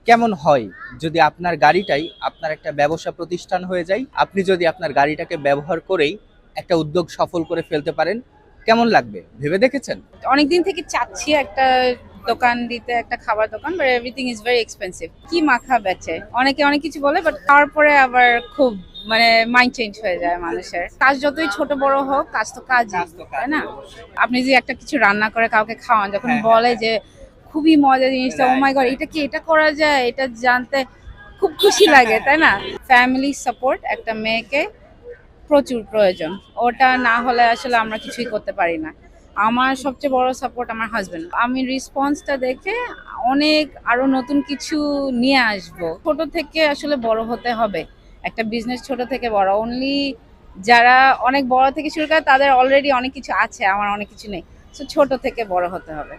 কেমন হয় যদি আপনার গাড়িটাই আপনার একটা ব্যবসা প্রতিষ্ঠান হয়ে যায়, আপনি যদি আপনার গাড়িটাকে ব্যবহার করেই একটা উদ্যোগ সফল করে ফেলতে পারেন, কেমন লাগবে ভেবে দেখেছেন? অনেকদিন থেকে চাচ্ছি একটা দোকান দিতে, একটা খাবার দোকান, but everything is very expensive. কি মাখা বেচে, অনেকে অনেক কিছু বলে, বাট তারপরে আবার খুব মাইন্ড চেঞ্জ হয়ে যায় মানুষের। কাজ যতই ছোট বড় হোক, কাজ তো কাজই, তাই না? আপনি যে একটা কিছু রান্না করে কাউকে খাওয়ান, যখন হ্যাঁ, বলে যে খুবই মজা জিনিসটা, ও রাইট, মাই গড, এটা কি, এটা করা যায়, এটা জানতে খুব খুশি লাগে, তাই না? ফ্যামিলি সাপোর্ট একটা মেয়েকে প্রচুর প্রয়োজন। ওটা না হলে আসলে আমরা কিছুই করতে পারি না। আমার সবচেয়ে বড় সাপোর্ট আমার হাজবেন্ড। আমি রেসপন্সটা দেখে অনেক আরো নতুন কিছু নিয়ে আসব। ছোট থেকে আসলে বড় হতে হবে। একটা বিজনেস ছোট থেকে বড়, অনলি যারা অনেক বড় থেকে শুরু করে তাদের অলরেডি অনেক কিছু আছে, আমার অনেক কিছু নেই। সো ছোট থেকে বড় হতে হবে।